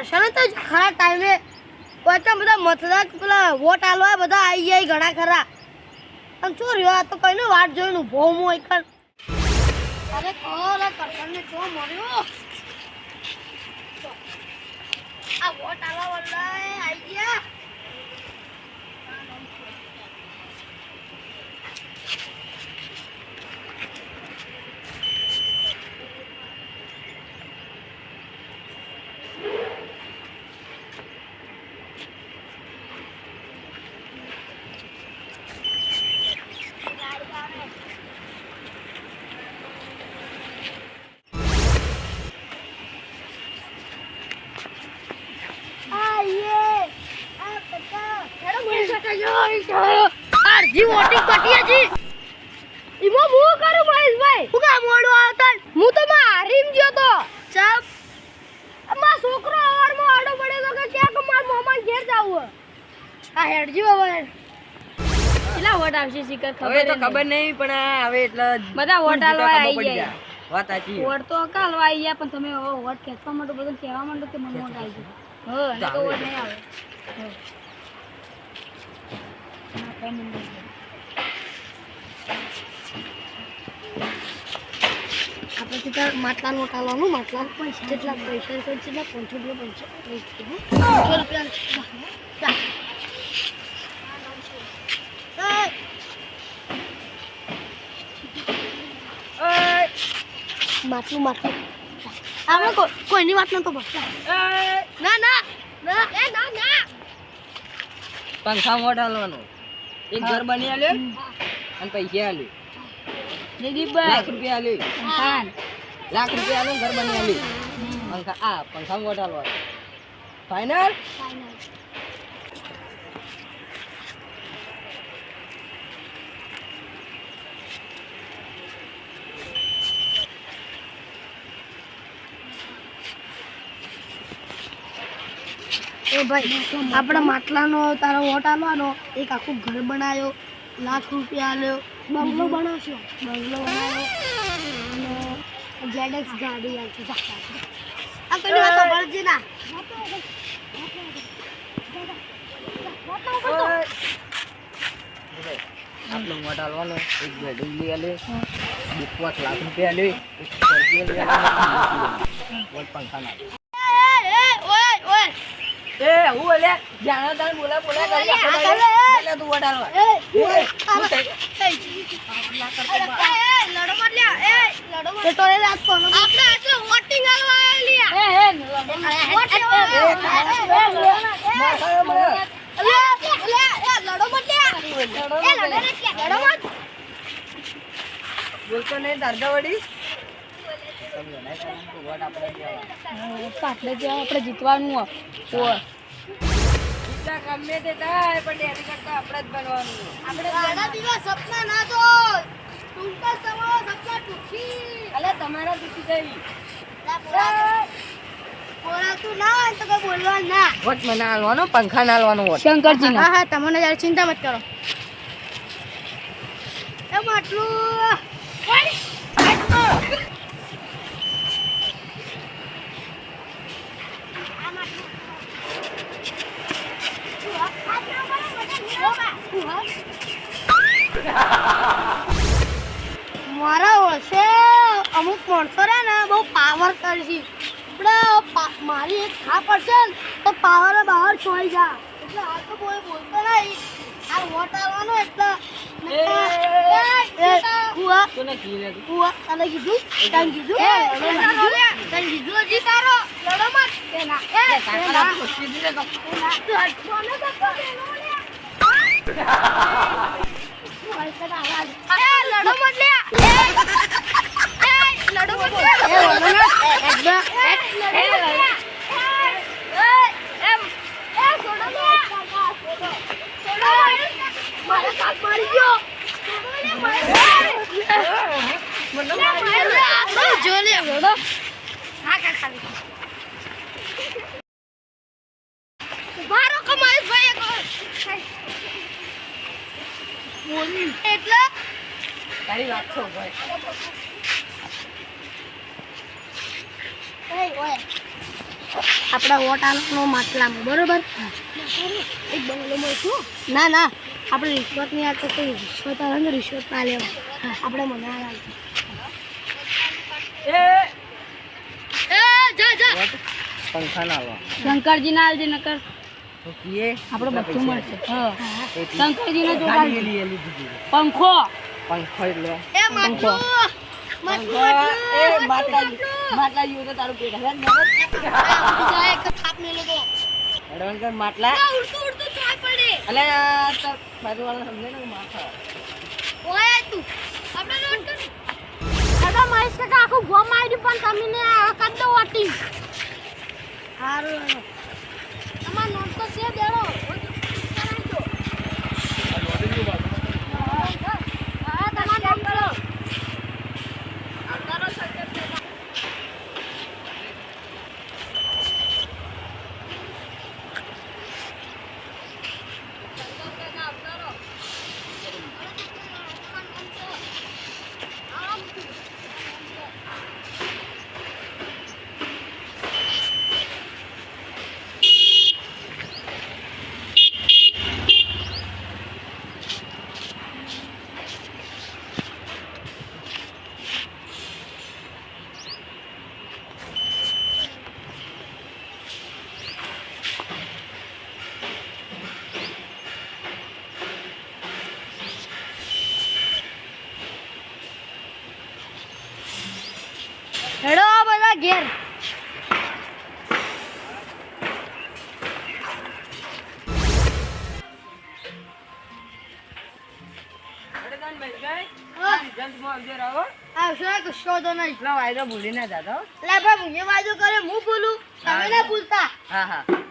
હર્ષણ તો ખરા ટાઈમે કોઈ બધા મતદાર પેલા વોટ આલવા બધા આવી જાય ઘણા ખરા આમ શું રહ્યો આ તો કઈને વાટ જોઈને ઊભો હું એકન અરે કોલ કરકણને ચો મળ્યો આ વોટ આલવા વાળા આવી ગયા આરજી વોટિંગ પટી જી ઈમો હું કરું મહેશભાઈ હું કા મોડો આવતા હું તો માં હારીમ ગયો તો ચાપ અમાર છોકરો ઓરમાં આડો પડ્યો તો કે ક્યાં કે માર મોમાં ઘેર જાવું આ હેડજી હવે કેટલા વોટ આવશે શિકર ખબર તો ખબર નહીં પણ આ હવે એટલે બધા વોટ આલવા આવી ગયા વાત સાચી વોટ તો કાલવા આવી ગયા પણ તમે હવે વોટ ખેંચવા માટે બધું કહેવા માંડો કે મને વોટ આવી ગયો હા તો વોટ નહીં આવે આપણે સીધા માટલા નોટાલવાનું માટલા જેટલા પૈસા કેટલા 500 રૂપિયા માટલું માટલું આપણે કોઈની વાત નતો બસતા ના ના ના એ ના ના પંખા મોટા હાલવાનો એક ઘર બની આલ્યો અને પૈસા આલ્યો જયદીપભાઈ લાખ રૂપિયા આલ્યો ઘર બની આલ્યું પંખા મોટા હાલવાનો ફાઇનલ એ ભાઈ આપણા માટલાનો તારો વોટ આલવાનો એક આખું ઘર બનાવ્યો લાખ રૂપિયા આલ્યો બંગલો બનાવશો બંગલો બનાવ્યો અને જેડેક્સ ગાડી આવશે આ કોની વાત સાંભળજે ના આપણે મોટા હાલવાનો એક બેડરૂમ લઈ આલ્યો 5 લાખ રૂપિયા આલ્યો એક સ્કોર્પિયો લઈ આલ્યો વોટ પંખા ના એ હું બોલે જાણો તાર બોલા કરી એટલે તું વડાલવા લડો મત લ્યા એ લડો મત તો એ રાત કોનો આપણે આજે વોટિંગ આલવા આલ્યા બોલતો નહીં દાદાવડી આપણે જીતવાનું ગમે તે થાય પણ એની કરતા આપણે જ બનવાનું આપણે ઘણા દિવસ સપના ના જો ટૂંકા સમય સપના ટૂંકી અલે તમારા દુખી થઈ બોલાતું ના હોય તો કોઈ બોલવા ના વોટ મને હાલવાનો પંખા ના હાલવાનો વોટ શંકરજી હા હા તમને યાર ચિંતા મત કરો એ માટલું મારા વર્ષે અમુક માણસો રે ને બહુ પાવર કરશે આપણે મારી એક ખા પડશે ને તો પાવર બહાર છોડી જા એટલે હાલ તો કોઈ બોલતો નહીં આ વોટ આવવાનો એટલે તને કીધું તને કીધું હજી તારો લડો મત લડો મત એટલે તારી વાત છો ભાઈ ઓય આપણા વોટ આલવાનો માટલામાં બરોબર એક બંગલોમાં શું ના ના આપણે રિશ્વત નહીં આપતો કોઈ રિશ્વત આવે ને રિશ્વત ના લેવા આપણે મને આવતી એ જા જા વોટ પંખા ના આલવા શંકરજી ના આવજે નકર તો કીએ આપણે બધું મળશે હા એટલે શંકરજી ને ગાડી લઈ લીધી પંખો પંખો એટલે એ માટલું માટલા જેવું તો તારું પેટ હે એડવાન્સ માટલા અલે તો બાજુ વાળા સમજે ને માથા આખું ગોમ આવી પણ તમે કદ દો વાટી સારું તમારે નોટ તો છે દેડો હેડો બધા ઘેર આવશે કશો તો નહીં વાયદો ભૂલી ના જાતો લે ભાઈ હું વાયદો કરે હું બોલું તમે ના ભૂલતા હા હા